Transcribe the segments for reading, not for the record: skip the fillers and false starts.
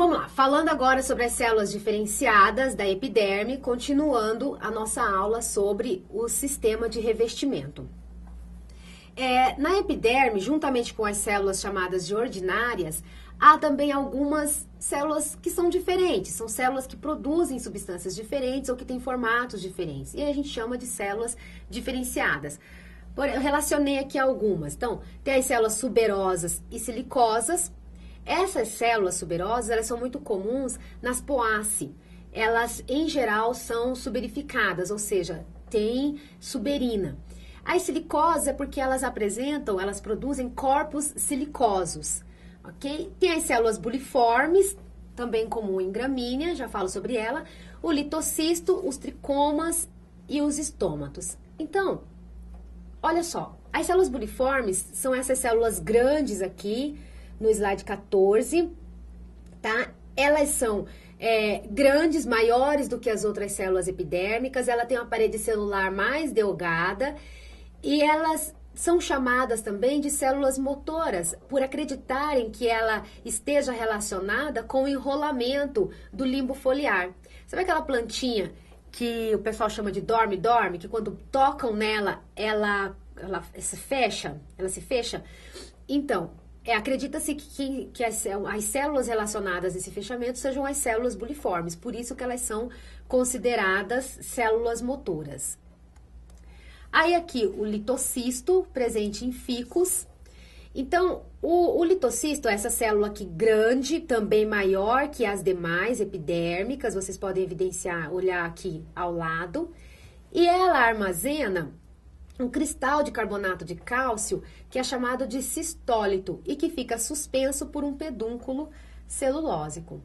vamos lá, falando agora sobre as células diferenciadas da epiderme, continuando a nossa aula sobre o sistema de revestimento. Na epiderme, juntamente com as células chamadas de ordinárias, há também algumas células que são diferentes, são células que produzem substâncias diferentes ou que têm formatos diferentes, e a gente chama de células diferenciadas. Eu relacionei aqui algumas. Então, tem as células suberosas e silicosas. Essas células suberosas, elas são muito comuns nas poácea. Elas, em geral, são suberificadas, ou seja, têm suberina. As silicosas é porque elas produzem corpos silicosos, ok? Tem as células buliformes, também comum em gramínea, já falo sobre ela, o litocisto, os tricomas e os estômatos. Então, olha só, as células buliformes são essas células grandes aqui, no slide 14, tá? Elas são grandes, maiores do que as outras células epidérmicas, ela tem uma parede celular mais delgada e elas são chamadas também de células motoras, por acreditarem que ela esteja relacionada com o enrolamento do limbo foliar. Sabe aquela plantinha que o pessoal chama de dorme-dorme, que quando tocam nela, ela se fecha? Então, acredita-se que as células relacionadas a esse fechamento sejam as células buliformes, por isso que elas são consideradas células motoras. Aí aqui o litocisto, presente em ficus. Então, o litocisto é essa célula aqui grande, também maior que as demais epidérmicas, vocês podem olhar aqui ao lado. E ela armazena um cristal de carbonato de cálcio, que é chamado de cistólito, e que fica suspenso por um pedúnculo celulósico.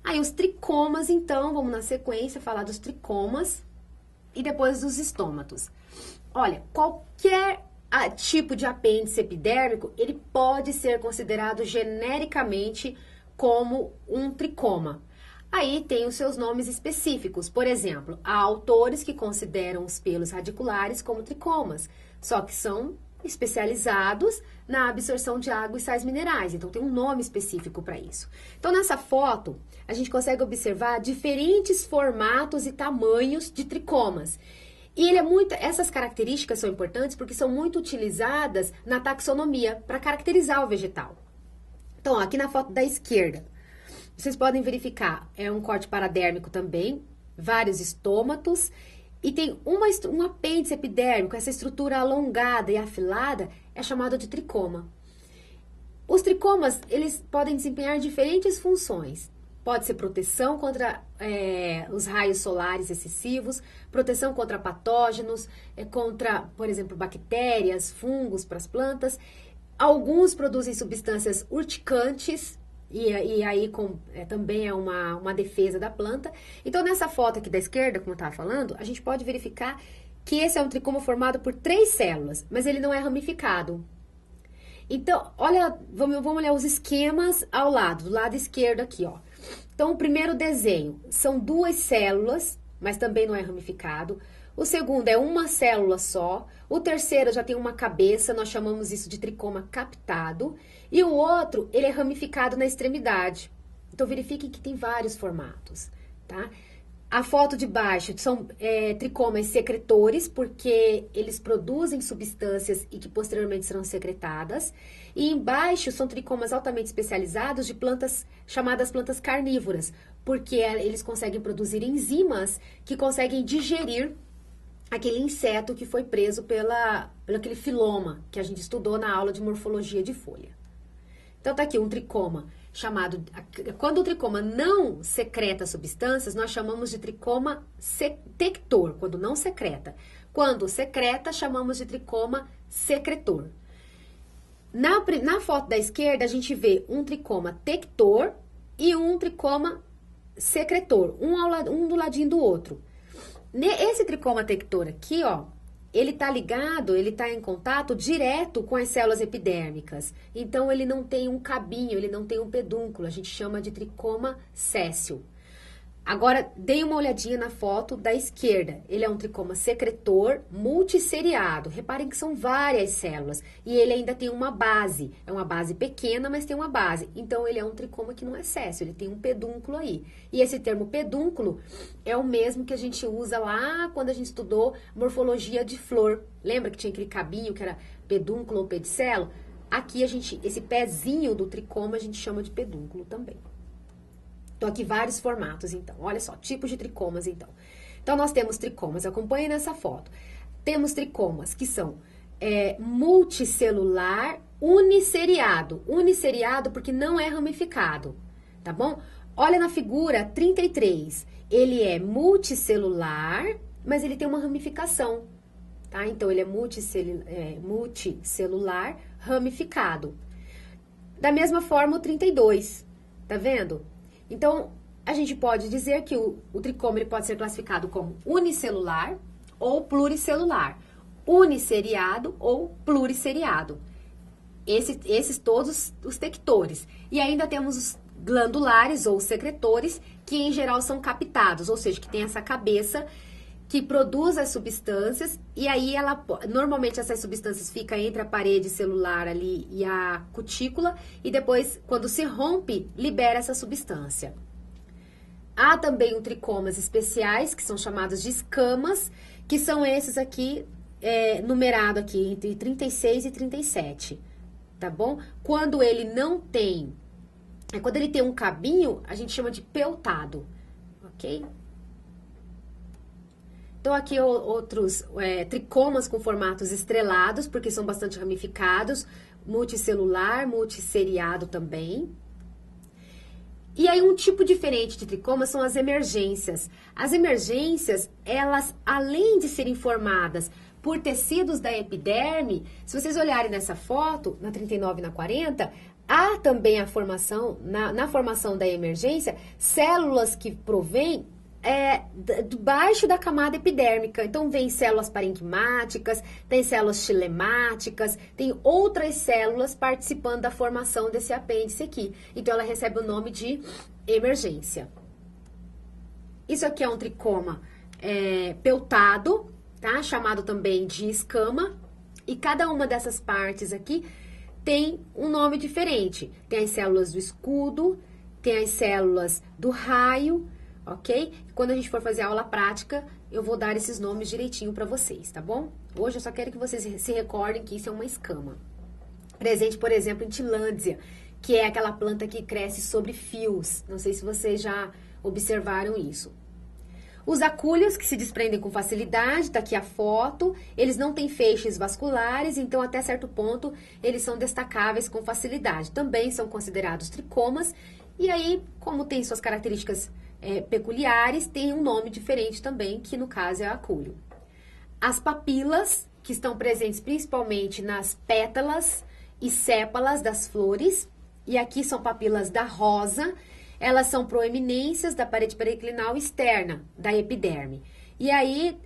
Aí os tricomas, então, vamos na sequência falar dos tricomas e depois dos estômatos. Olha, qualquer tipo de apêndice epidérmico, ele pode ser considerado genericamente como um tricoma. Aí tem os seus nomes específicos. Por exemplo, há autores que consideram os pelos radiculares como tricomas, só que são especializados na absorção de água e sais minerais, então tem um nome específico para isso. Então, nessa foto, a gente consegue observar diferentes formatos e tamanhos de tricomas. E essas características são importantes porque são muito utilizadas na taxonomia para caracterizar o vegetal. Então, ó, aqui na foto da esquerda, vocês podem verificar, é um corte paradérmico também, vários estômatos, e tem um apêndice epidérmico, essa estrutura alongada e afilada é chamada de tricoma. Os tricomas, eles podem desempenhar diferentes funções. Pode ser proteção contra os raios solares excessivos, proteção contra patógenos, contra, por exemplo, bactérias, fungos para as plantas. Alguns produzem substâncias urticantes, e aí também é uma defesa da planta. Então, nessa foto aqui da esquerda, como eu estava falando, a gente pode verificar que esse é um tricoma formado por 3 células, mas ele não é ramificado. Então, olha, vamos olhar os esquemas ao lado, do lado esquerdo aqui, ó. Então, o primeiro desenho são 2 células, mas também não é ramificado. O segundo é uma célula só. O terceiro já tem uma cabeça, nós chamamos isso de tricoma captado. E o outro, ele é ramificado na extremidade. Então, verifiquem que tem vários formatos, tá? A foto de baixo são tricomas secretores, porque eles produzem substâncias e que posteriormente serão secretadas. E embaixo são tricomas altamente especializados de plantas chamadas plantas carnívoras, porque eles conseguem produzir enzimas que conseguem digerir aquele inseto que foi preso pelo aquele filoma que a gente estudou na aula de morfologia de folha. Então, tá aqui um tricoma chamado... Quando o tricoma não secreta substâncias, nós chamamos de tricoma tector, quando não secreta. Quando secreta, chamamos de tricoma secretor. Na foto da esquerda, a gente vê um tricoma tector e um tricoma secretor, um do ladinho do outro. Esse tricoma tector aqui, ó, ele tá em contato direto com as células epidérmicas. Então, ele não tem um cabinho, ele não tem um pedúnculo. A gente chama de tricoma sessile. Agora, dê uma olhadinha na foto da esquerda. Ele é um tricoma secretor multisseriado. Reparem que são várias células. E ele ainda tem uma base. É uma base pequena, mas tem uma base. Então, ele é um tricoma que não é sessile, ele tem um pedúnculo aí. E esse termo pedúnculo é o mesmo que a gente usa lá quando a gente estudou morfologia de flor. Lembra que tinha aquele cabinho que era pedúnculo ou pedicelo? Aqui, esse pezinho do tricoma a gente chama de pedúnculo também. Então, aqui vários formatos, então. Olha só, tipos de tricomas, então. Então, nós temos tricomas, acompanhem nessa foto. Temos tricomas que são multicelular uniceriado. Uniceriado porque não é ramificado, tá bom? Olha na figura 33. Ele é multicelular, mas ele tem uma ramificação, tá? Então, ele é multicelular ramificado. Da mesma forma, o 32, tá vendo? Então, a gente pode dizer que o tricoma ele pode ser classificado como unicelular ou pluricelular, uniceriado ou pluriceriado. Esses todos os tectores. E ainda temos os glandulares ou secretores, que em geral são captados, ou seja, que tem essa cabeça que produz as substâncias, e aí normalmente essas substâncias ficam entre a parede celular ali e a cutícula, e depois, quando se rompe, libera essa substância. Há também os tricomas especiais, que são chamados de escamas, que são esses aqui, numerado aqui, entre 36 e 37, tá bom? Quando ele não tem, quando ele tem um cabinho, a gente chama de peltado, ok? Então, aqui outros tricomas com formatos estrelados, porque são bastante ramificados, multicelular, multisseriado também. E aí, um tipo diferente de tricoma são as emergências. As emergências, elas, além de serem formadas por tecidos da epiderme, se vocês olharem nessa foto, na 39 e na 40, há também a formação, na formação da emergência, células que provêm debaixo da camada epidérmica. Então, vem células parenquimáticas, tem células xilemáticas, tem outras células participando da formação desse apêndice aqui. Então, ela recebe o nome de emergência. Isso aqui é um tricoma peltado, tá? Chamado também de escama. E cada uma dessas partes aqui tem um nome diferente. Tem as células do escudo, tem as células do raio, ok? Quando a gente for fazer a aula prática, eu vou dar esses nomes direitinho para vocês, tá bom? Hoje eu só quero que vocês se recordem que isso é uma escama. Presente, por exemplo, em Tillandsia, que é aquela planta que cresce sobre fios. Não sei se vocês já observaram isso. Os acúlios, que se desprendem com facilidade, tá aqui a foto. Eles não têm feixes vasculares, então até certo ponto eles são destacáveis com facilidade. Também são considerados tricomas. E aí, como tem suas características peculiares, tem um nome diferente também, que no caso é acúlio. As papilas, que estão presentes principalmente nas pétalas e sépalas das flores, e aqui são papilas da rosa, elas são proeminências da parede periclinal externa da epiderme. E aí,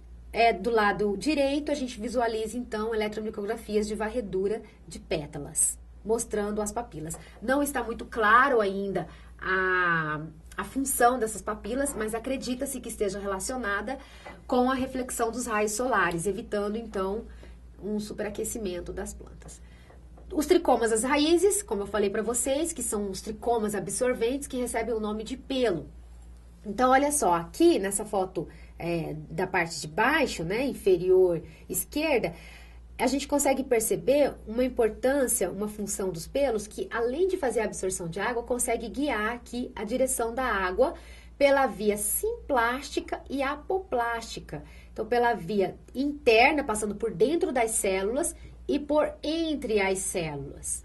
do lado direito, a gente visualiza, então, eletromicrografias de varredura de pétalas, mostrando as papilas. Não está muito claro ainda a função dessas papilas, mas acredita-se que esteja relacionada com a reflexão dos raios solares, evitando, então, um superaquecimento das plantas. Os tricomas às raízes, como eu falei para vocês, que são os tricomas absorventes, que recebem o nome de pelo. Então, olha só, aqui nessa foto da parte de baixo, né, inferior esquerda, a gente consegue perceber uma importância, uma função dos pelos que, além de fazer a absorção de água, consegue guiar aqui a direção da água pela via simplástica e apoplástica. Então, pela via interna, passando por dentro das células e por entre as células.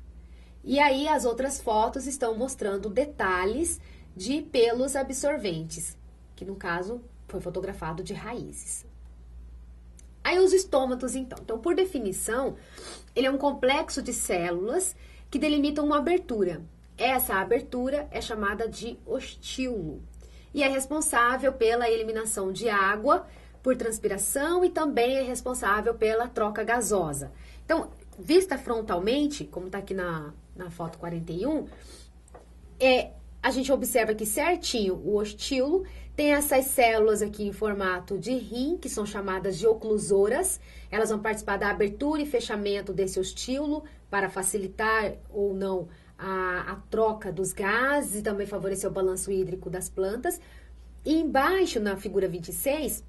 E aí, as outras fotos estão mostrando detalhes de pelos absorventes, que no caso foi fotografado de raízes. Aí os estômatos, então. Então, por definição, ele é um complexo de células que delimitam uma abertura. Essa abertura é chamada de ostíolo e é responsável pela eliminação de água por transpiração e também é responsável pela troca gasosa. Então, vista frontalmente, como está aqui na foto 41, a gente observa aqui certinho o ostilo, tem essas células aqui em formato de rim, que são chamadas de oclusoras. Elas vão participar da abertura e fechamento desse ostilo para facilitar ou não a troca dos gases e também favorecer o balanço hídrico das plantas. E embaixo, na figura 26,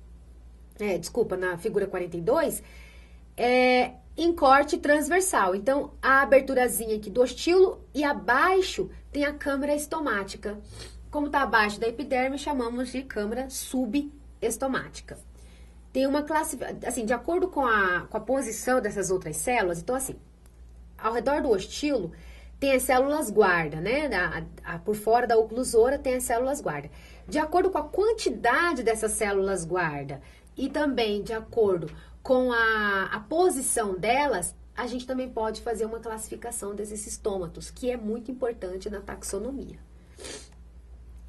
na figura 42, em corte transversal. Então, a aberturazinha aqui do ostilo e abaixo tem a câmara estomática. Como está abaixo da epiderme, chamamos de câmara subestomática. Tem uma classificação, assim, de acordo com a posição dessas outras células, então assim, ao redor do ostilo tem as células guarda, né? Por fora da oclusora tem as células guarda. De acordo com a quantidade dessas células guarda e também de acordo com a posição delas, a gente também pode fazer uma classificação desses estômatos, que é muito importante na taxonomia.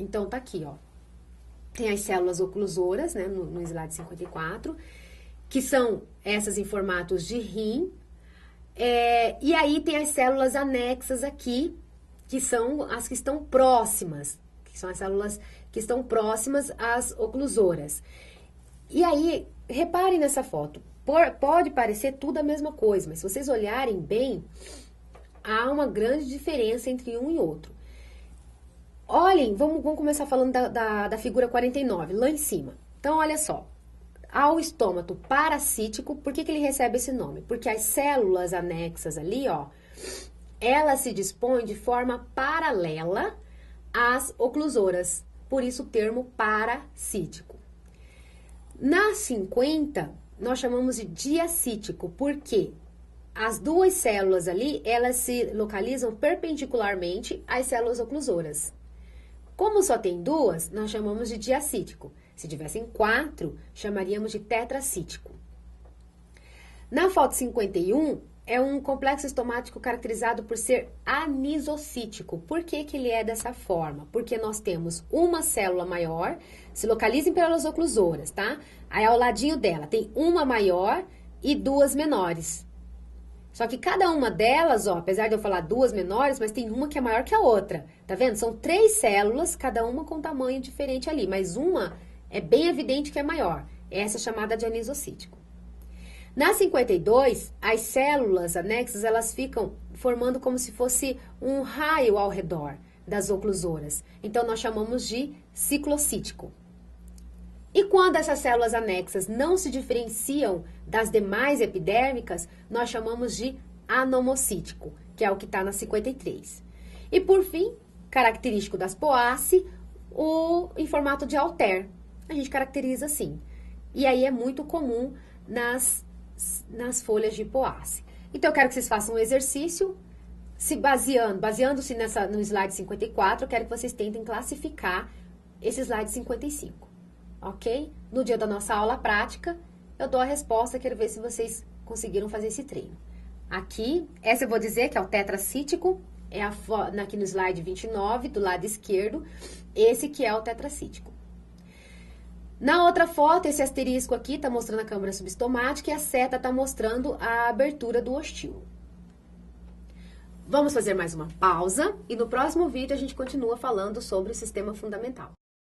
Então, tá aqui, ó. Tem as células oclusoras, né, no slide 54, que são essas em formatos de rim. E aí tem as células anexas aqui, que são as que estão próximas, que são as células que estão próximas às oclusoras. E aí, reparem nessa foto, pode parecer tudo a mesma coisa, mas se vocês olharem bem, há uma grande diferença entre um e outro. Olhem, vamos começar falando da figura 49, lá em cima. Então, olha só, ao estômato parasítico, por que ele recebe esse nome? Porque as células anexas ali, ó, elas se dispõem de forma paralela às oclusoras, por isso o termo parasítico. Na 50, nós chamamos de diacítico, porque as duas células ali, elas se localizam perpendicularmente às células oclusoras. Como só tem duas, nós chamamos de diacítico. Se tivessem 4, chamaríamos de tetracítico. Na foto 51, é um complexo estomático caracterizado por ser anisocítico. Por que ele é dessa forma? Porque nós temos uma célula maior, se localizem pelas oclusoras, tá? Aí ao ladinho dela tem uma maior e duas menores. Só que cada uma delas, ó, apesar de eu falar duas menores, mas tem uma que é maior que a outra. Tá vendo? São 3 células, cada uma com tamanho diferente ali, mas uma é bem evidente que é maior. Essa é chamada de anisocítico. Na 52, as células anexas, elas ficam formando como se fosse um raio ao redor das oclusoras. Então, nós chamamos de ciclocítico. E quando essas células anexas não se diferenciam das demais epidérmicas, nós chamamos de anomocítico, que é o que está na 53. E por fim, característico das Poaceae, em formato de halter. A gente caracteriza assim. E aí é muito comum nas folhas de Poaceae. Então, eu quero que vocês façam um exercício, baseando-se no slide 54, eu quero que vocês tentem classificar esse slide 55. Ok? No dia da nossa aula prática, eu dou a resposta, quero ver se vocês conseguiram fazer esse treino. Aqui, essa eu vou dizer que é o tetracítico, aqui no slide 29, do lado esquerdo, esse que é o tetracítico. Na outra foto, esse asterisco aqui está mostrando a câmara subestomática e a seta está mostrando a abertura do ostilo. Vamos fazer mais uma pausa e no próximo vídeo a gente continua falando sobre o sistema fundamental.